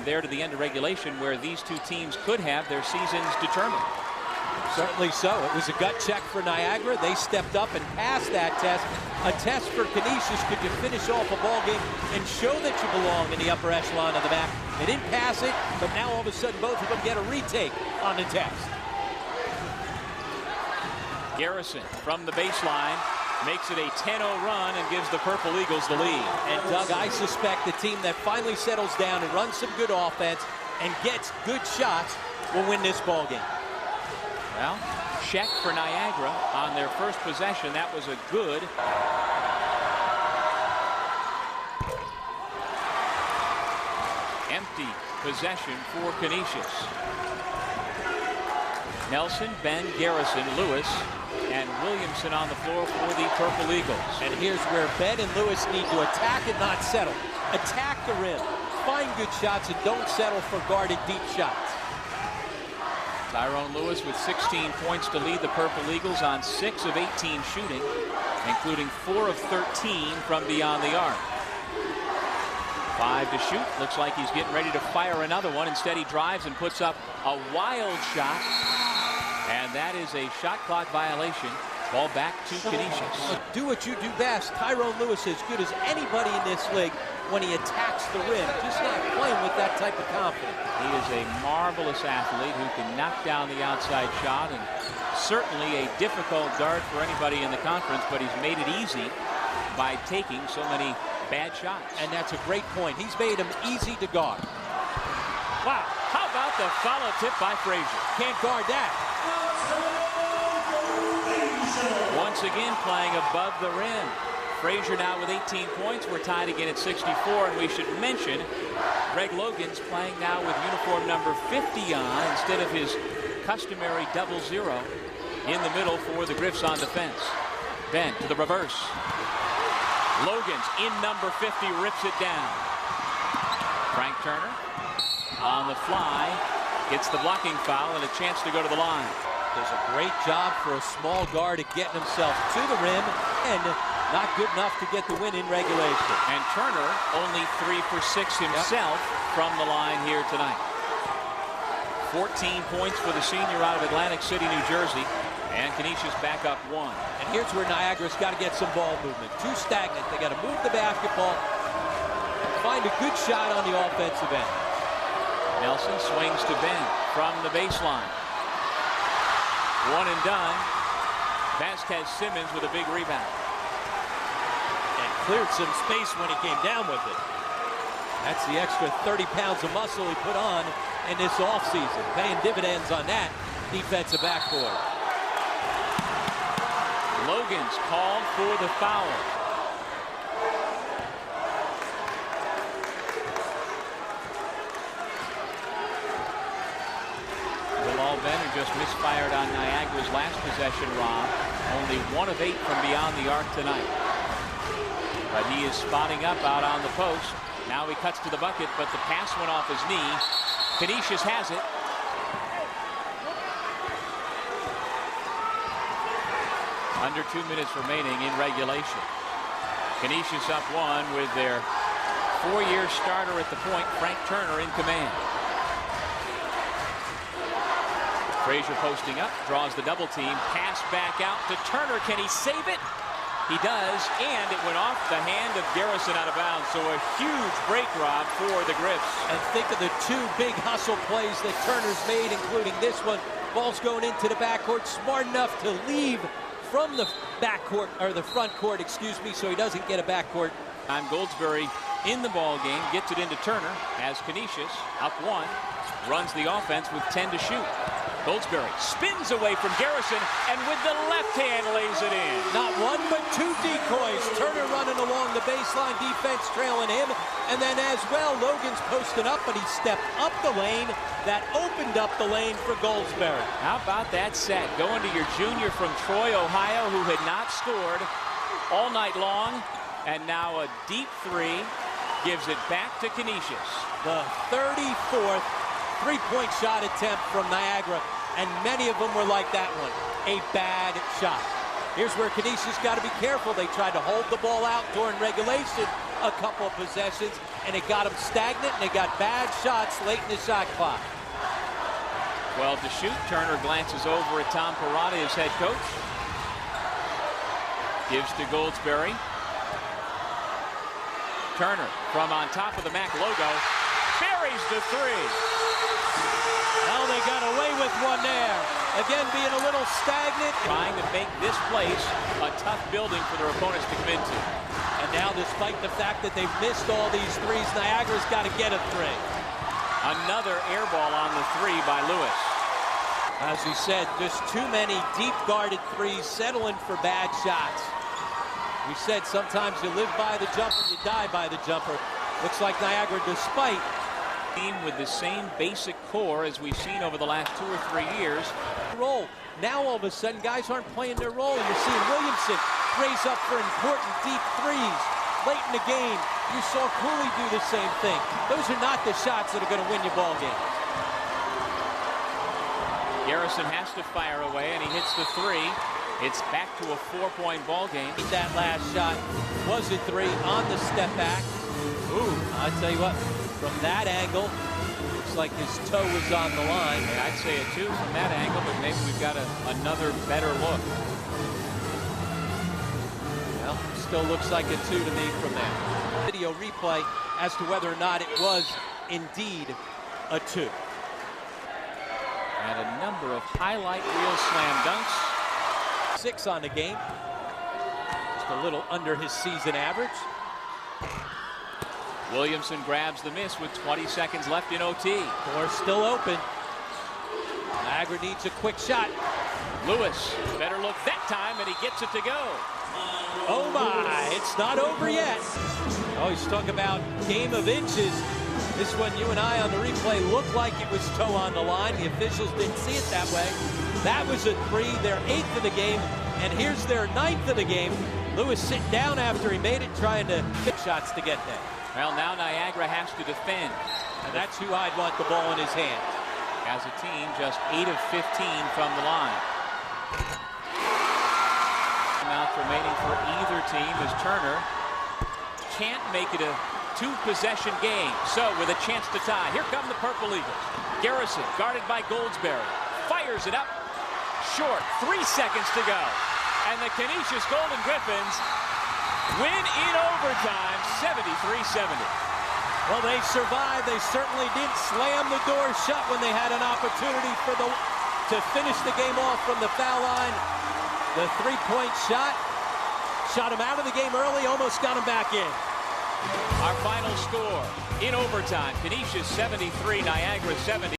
there to the end of regulation where these two teams could have their seasons determined. Certainly so. It was a gut check for Niagara. They stepped up and passed that test. A test for Canisius. Could you finish off a ball game and show that you belong in the upper echelon of the map? They didn't pass it, but now all of a sudden both of them get a retake on the test. Garrison from the baseline makes it a 10-0 run and gives the Purple Eagles the lead. And Doug, I suspect the team that finally settles down and runs some good offense and gets good shots will win this ball game. Well, check for Niagara on their first possession. That was a good. Empty possession for Canisius. Nelson, Ben, Garrison, Lewis, and Williamson on the floor for the Purple Eagles. And here's where Ben and Lewis need to attack and not settle. Attack the rim. Find good shots and don't settle for guarded deep shots. Tyrone Lewis with 16 points to lead the Purple Eagles on 6 of 18 shooting, including 4 of 13 from beyond the arc. 5 to shoot. Looks like he's getting ready to fire another one. Instead, he drives and puts up a wild shot. And that is a shot clock violation. Ball back to Canisius. Do what you do best. Tyrone Lewis is as good as anybody in this league when he attacks the rim. Just not playing with that type of confidence. He is a marvelous athlete who can knock down the outside shot, and certainly a difficult guard for anybody in the conference, but he's made it easy by taking so many bad shots. And that's a great point. He's made him easy to guard. Wow, how about the follow tip by Frazier? Can't guard that. Once again playing above the rim. Frazier now with 18 points. We're tied again at 64, and we should mention Greg Logan's playing now with uniform number 50 on instead of his customary 00 in the middle for the Griffs on defense. Ben to the reverse. Logan's in number 50, rips it down. Frank Turner on the fly, gets the blocking foul and a chance to go to the line. Does a great job for a small guard at getting himself to the rim, and not good enough to get the win in regulation. And Turner only 3 for 6 himself from the line here tonight. 14 points for the senior out of Atlantic City, New Jersey. And Canisius back up 1. And here's where Niagara's got to get some ball movement. Too stagnant. They got to move the basketball, find a good shot on the offensive end. Nelson swings to Ben from the baseline. One and done. Vasquez Simmons with a big rebound. And cleared some space when he came down with it. That's the extra 30 pounds of muscle he put on in this offseason. Paying dividends on that defensive backboard. Logan's called for the foul. Bilal Benner just misfired on Niagara's last possession, Rob. Only 1 of 8 from beyond the arc tonight. But he is spotting up out on the post. Now he cuts to the bucket, but the pass went off his knee. Canisius has it. Under 2 minutes remaining in regulation. Canisius up 1 with their 4-year starter at the point, Frank Turner, in command. Frazier posting up, draws the double team, pass back out to Turner. Can he save it? He does, and it went off the hand of Garrison out of bounds. So a huge break, Rob, for the Griffs. And think of the 2 big hustle plays that Turner's made, including this one. Ball's going into the backcourt, smart enough to leave from the backcourt, or the front court, excuse me, so he doesn't get a backcourt. Goldsberry in the ball game, gets it into Turner as Canisius up 1, runs the offense with 10 to shoot. Goldsberry spins away from Garrison and with the left hand lays it in. Not 1 but 2 decoys. Turner running along the baseline, defense trailing him, and then as well Logan's posted up, but he stepped up the lane. That opened up the lane for Goldsberry. How about that set? Going to your junior from Troy, Ohio, who had not scored all night long, and now a deep 3 gives it back to Canisius. The 34th three-point shot attempt from Niagara, and many of them were like that one, a bad shot. Here's where Canisius got to be careful. They tried to hold the ball out during regulation a couple of possessions, and it got them stagnant, and they got bad shots late in the shot clock. 12 to shoot. Turner glances over at Tom Parati, his head coach. Gives to Goldsberry. Turner from on top of the MAC logo. Buries the three. Well, they got away with one there. Again, being a little stagnant. Trying to make this place a tough building for their opponents to come into. And now, despite the fact that they've missed all these threes, Niagara's got to get a three. Another air ball on the three by Lewis. As we said, just too many deep guarded threes, settling for bad shots. We said sometimes you live by the jumper, you die by the jumper. Looks like Niagara, despite team with the same basic core as we've seen over the last 2 or 3 years. Role. Now all of a sudden guys aren't playing their role. You're seeing Williamson raise up for important deep threes late in the game. You saw Cooley do the same thing. Those are not the shots that are going to win you ball games. Garrison has to fire away, and he hits the three. It's back to a 4-point ball game. That last shot was a three on the step back. Ooh, I tell you what, from that angle, looks like his toe was on the line. Yeah, I'd say a 2 from that angle, but maybe we've got another better look. Well, still looks like a 2 to me from there. Video replay as to whether or not it was indeed a 2. And a number of highlight reel slam dunks. 6 on the game. Just a little under his season average. Williamson grabs the miss with 20 seconds left in OT. Door still open. Niagara needs a quick shot. Lewis, better look that time, and he gets it to go. Oh my, it's not over yet. Oh, he's talking about game of inches. This one, you and I on the replay, looked like it was toe on the line. The officials didn't see it that way. That was a 3, their 8th of the game, and here's their 9th of the game. Lewis sitting down after he made it, trying to pick shots to get there. Well, now Niagara has to defend. And that's who I'd want the ball in his hand. As a team, just 8 of 15 from the line. Out remaining for either team is Turner. Can't make it a 2-possession game. So with a chance to tie, here come the Purple Eagles. Garrison guarded by Goldsberry. Fires it up. Short. 3 seconds to go. And the Canisius Golden Griffins win in overtime, 73-70. Well, they survived. They certainly didn't slam the door shut when they had an opportunity to finish the game off from the foul line. The 3-point shot shot him out of the game early, almost got him back in. Our final score in overtime, Canisius 73, Niagara 70.